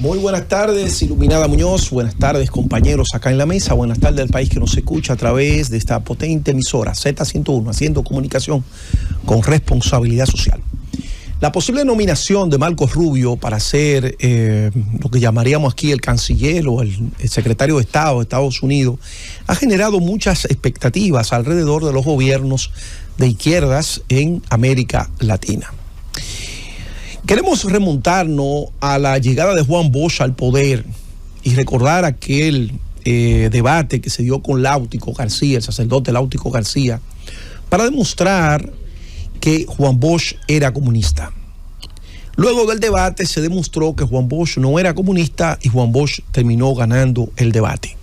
Muy buenas tardes, Iluminada Muñoz. Buenas tardes, compañeros acá en la mesa. Buenas tardes al país que nos escucha a través de esta potente emisora Z101, haciendo comunicación con responsabilidad social. La posible nominación de Marco Rubio para ser lo que llamaríamos aquí el canciller o el secretario de Estado de Estados Unidos ha generado muchas expectativas alrededor de los gobiernos de izquierdas en América Latina. Queremos remontarnos a la llegada de Juan Bosch al poder y recordar aquel debate que se dio con Láutico García, el sacerdote Láutico García, para demostrar que Juan Bosch era comunista. Luego del debate se demostró que Juan Bosch no era comunista y Juan Bosch terminó ganando el debate.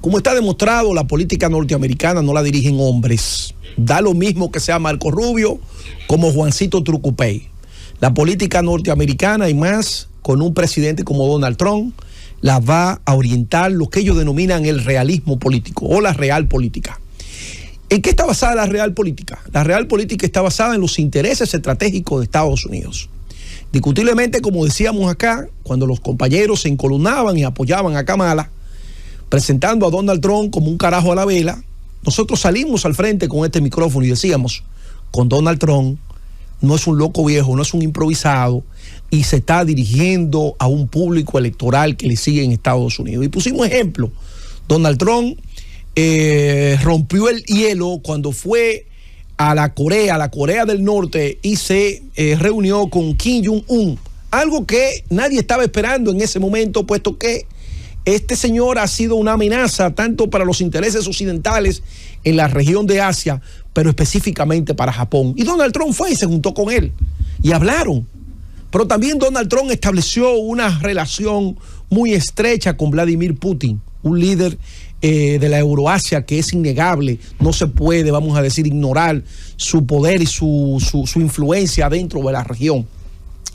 Como está demostrado, la política norteamericana no la dirigen hombres. Da lo mismo que sea Marco Rubio como Juancito Trucupey. La política norteamericana y más con un presidente como Donald Trump la va a orientar lo que ellos denominan el realismo político o la real política. ¿En qué está basada la real política? La real política está basada en los intereses estratégicos de Estados Unidos. Discutiblemente, como decíamos acá, cuando los compañeros se encolumnaban y apoyaban a Kamala, presentando a Donald Trump como un carajo a la vela, nosotros salimos al frente con este micrófono y decíamos, con Donald Trump no es un loco viejo, no es un improvisado y se está dirigiendo a un público electoral que le sigue en Estados Unidos. Y pusimos ejemplo. Donald Trump rompió el hielo cuando fue a la Corea del Norte y se reunió con Kim Jong-un. Algo que nadie estaba esperando en ese momento, puesto que este señor ha sido una amenaza tanto para los intereses occidentales en la región de Asia, pero específicamente para Japón. Y Donald Trump fue y se juntó con él y hablaron. Pero también Donald Trump estableció una relación muy estrecha con Vladimir Putin, un líder de la Euroasia que es innegable. No se puede, vamos a decir, ignorar su poder y su influencia dentro de la región.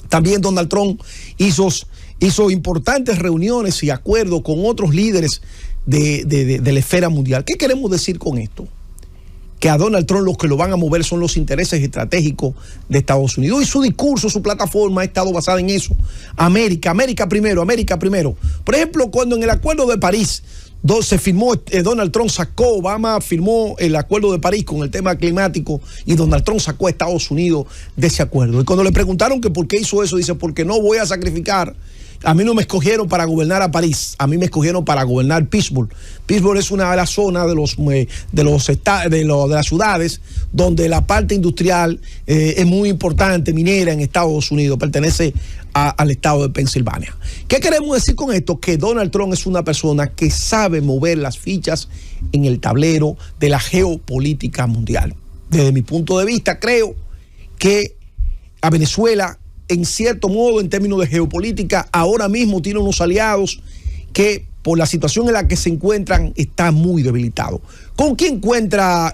También Donald Trump hizo importantes reuniones y acuerdos con otros líderes de la esfera mundial. ¿Qué queremos decir con esto? Que a Donald Trump los que lo van a mover son los intereses estratégicos de Estados Unidos. Y su discurso, su plataforma ha estado basada en eso. América primero, América primero. Por ejemplo, cuando en el Acuerdo de París se firmó, Donald Trump sacó, Obama firmó el Acuerdo de París con el tema climático y Donald Trump sacó a Estados Unidos de ese acuerdo. Y cuando le preguntaron que por qué hizo eso, dice, porque no voy a sacrificar. A mí no me escogieron para gobernar a París, a mí me escogieron para gobernar Pittsburgh. Pittsburgh es una de las zonas de las ciudades donde la parte industrial es muy importante, minera en Estados Unidos, pertenece al estado de Pensilvania. ¿Qué queremos decir con esto? Que Donald Trump es una persona que sabe mover las fichas en el tablero de la geopolítica mundial. Desde mi punto de vista, creo que a Venezuela, en cierto modo, en términos de geopolítica, ahora mismo tiene unos aliados que, por la situación en la que se encuentran, está muy debilitado. ¿Con quién cuenta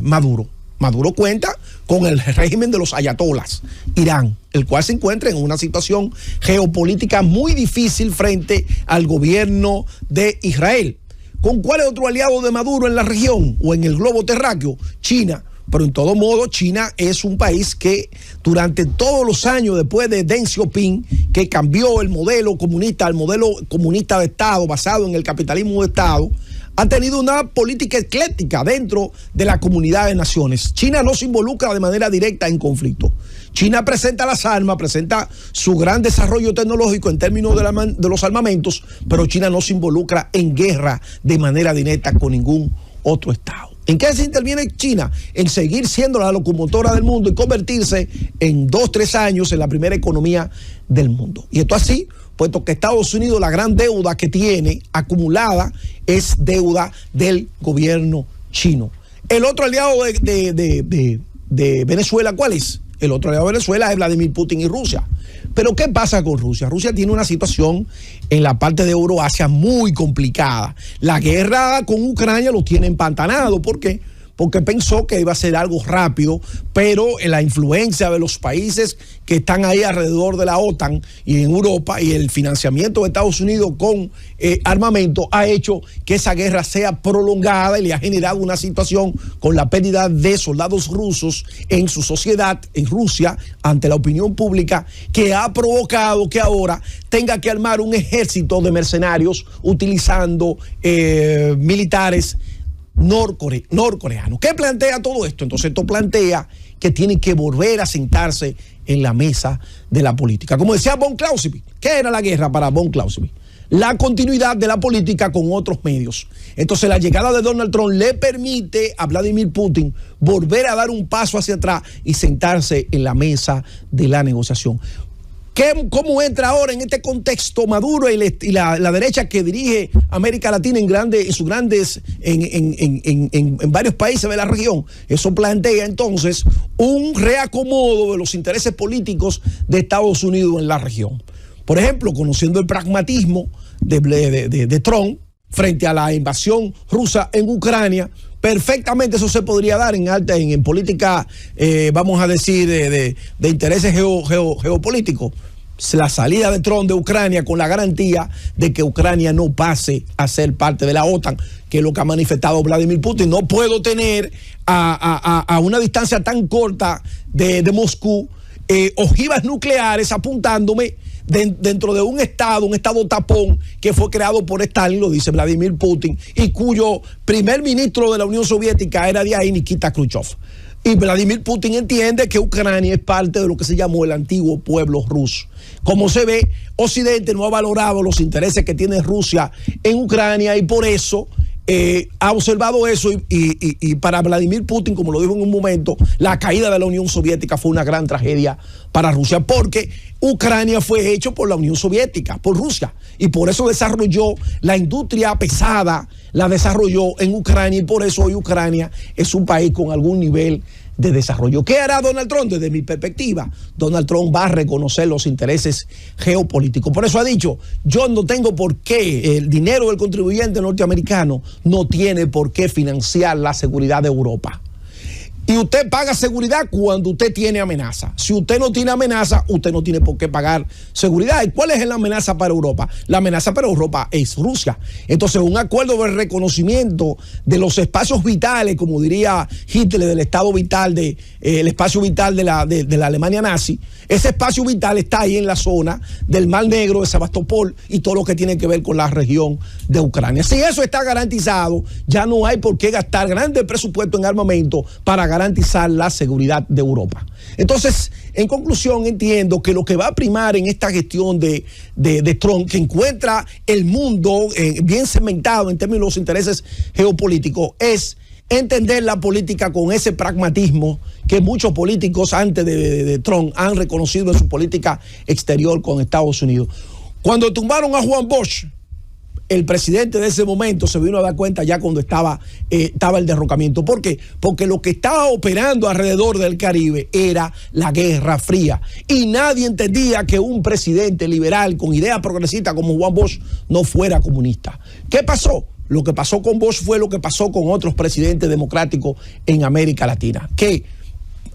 Maduro? Maduro cuenta con el régimen de los ayatolas, Irán, el cual se encuentra en una situación geopolítica muy difícil frente al gobierno de Israel. ¿Con cuál es otro aliado de Maduro en la región o en el globo terráqueo? China. Pero en todo modo, China es un país que durante todos los años después de Deng Xiaoping, que cambió el modelo comunista al modelo comunista de Estado basado en el capitalismo de Estado, ha tenido una política ecléctica dentro de la comunidad de naciones. China no se involucra de manera directa en conflicto. China presenta las armas, presenta su gran desarrollo tecnológico en términos de los armamentos, pero China no se involucra en guerra de manera directa con ningún otro Estado. ¿En qué se interviene China? En seguir siendo la locomotora del mundo y convertirse en 2-3 años en la primera economía del mundo. Y esto así, puesto que Estados Unidos, la gran deuda que tiene acumulada es deuda del gobierno chino. El otro aliado de Venezuela, ¿cuál es? El otro aliado de Venezuela es Vladimir Putin y Rusia. Pero ¿qué pasa con Rusia? Rusia tiene una situación en la parte de Euroasia muy complicada. La guerra con Ucrania lo tiene empantanado. ¿Por qué? porque pensó que iba a ser algo rápido, pero la influencia de los países que están ahí alrededor de la OTAN y en Europa y el financiamiento de Estados Unidos con armamento ha hecho que esa guerra sea prolongada y le ha generado una situación con la pérdida de soldados rusos en su sociedad, en Rusia, ante la opinión pública, que ha provocado que ahora tenga que armar un ejército de mercenarios utilizando militares norcoreanos. ¿Qué plantea todo esto? Entonces esto plantea que tiene que volver a sentarse en la mesa de la política. Como decía von Clausewitz, ¿qué era la guerra para von Clausewitz? La continuidad de la política con otros medios. Entonces la llegada de Donald Trump le permite a Vladimir Putin volver a dar un paso hacia atrás y sentarse en la mesa de la negociación. ¿Cómo entra ahora en este contexto Maduro y la derecha que dirige América Latina en varios países de la región? Eso plantea entonces un reacomodo de los intereses políticos de Estados Unidos en la región. Por ejemplo, conociendo el pragmatismo de Trump frente a la invasión rusa en Ucrania, perfectamente eso se podría dar en política, vamos a decir, de intereses geopolíticos. La salida de Trump de Ucrania con la garantía de que Ucrania no pase a ser parte de la OTAN, que es lo que ha manifestado Vladimir Putin. No puedo tener a una distancia tan corta de Moscú ojivas nucleares apuntándome dentro de un estado tapón que fue creado por Stalin, lo dice Vladimir Putin, y cuyo primer ministro de la Unión Soviética era de ahí, Nikita Khrushchev. Y Vladimir Putin entiende que Ucrania es parte de lo que se llamó el antiguo pueblo ruso. Como se ve, Occidente no ha valorado los intereses que tiene Rusia en Ucrania y por eso ha observado eso y para Vladimir Putin, como lo dijo en un momento, la caída de la Unión Soviética fue una gran tragedia para Rusia, porque Ucrania fue hecho por la Unión Soviética, por Rusia, y por eso desarrolló la industria pesada, la desarrolló en Ucrania, y por eso hoy Ucrania es un país con algún nivel de desarrollo. ¿Qué hará Donald Trump? Desde mi perspectiva, Donald Trump va a reconocer los intereses geopolíticos. Por eso ha dicho, yo no tengo por qué, el dinero del contribuyente norteamericano no tiene por qué financiar la seguridad de Europa. Y usted paga seguridad cuando usted tiene amenaza. Si usted no tiene amenaza, usted no tiene por qué pagar seguridad. ¿Y cuál es la amenaza para Europa? La amenaza para Europa es Rusia. Entonces, un acuerdo de reconocimiento de los espacios vitales, como diría Hitler, del estado vital, el espacio vital de la Alemania nazi. Ese espacio vital está ahí en la zona del Mar Negro, de Sebastopol y todo lo que tiene que ver con la región de Ucrania. Si eso está garantizado, ya no hay por qué gastar grandes presupuestos en armamento para garantizar la seguridad de Europa. Entonces, en conclusión, entiendo que lo que va a primar en esta gestión de Trump, que encuentra el mundo bien cementado en términos de los intereses geopolíticos, es entender la política con ese pragmatismo que muchos políticos antes de Trump han reconocido en su política exterior con Estados Unidos. Cuando tumbaron a Juan Bosch, el presidente de ese momento se vino a dar cuenta ya cuando estaba el derrocamiento. ¿Por qué? Porque lo que estaba operando alrededor del Caribe era la Guerra Fría. Y nadie entendía que un presidente liberal con idea progresista como Juan Bosch no fuera comunista. ¿Qué pasó? Lo que pasó con Bosch fue lo que pasó con otros presidentes democráticos en América Latina, que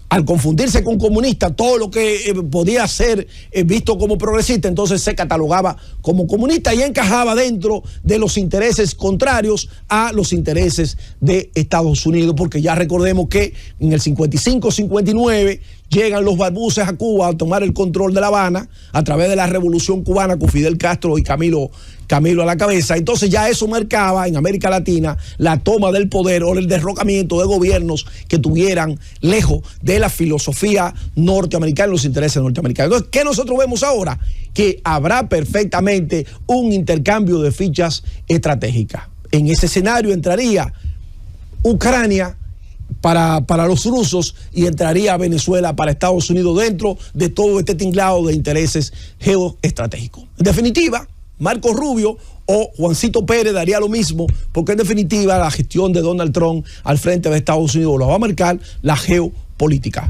al confundirse con comunista, todo lo que podía ser visto como progresista, entonces se catalogaba como comunista y encajaba dentro de los intereses contrarios a los intereses de Estados Unidos, porque ya recordemos que en el 55-59 llegan los barbuces a Cuba a tomar el control de La Habana a través de la Revolución Cubana con Fidel Castro y Camilo a la cabeza. Entonces ya eso marcaba en América Latina la toma del poder o el derrocamiento de gobiernos que tuvieran lejos de la filosofía norteamericana y los intereses norteamericanos. Entonces, ¿qué nosotros vemos ahora? Que habrá perfectamente un intercambio de fichas estratégicas. En ese escenario entraría Ucrania para los rusos y entraría Venezuela para Estados Unidos dentro de todo este tinglado de intereses geoestratégicos. En definitiva, Marco Rubio o Juancito Pérez daría lo mismo, porque en definitiva la gestión de Donald Trump al frente de Estados Unidos lo va a marcar la geopolítica.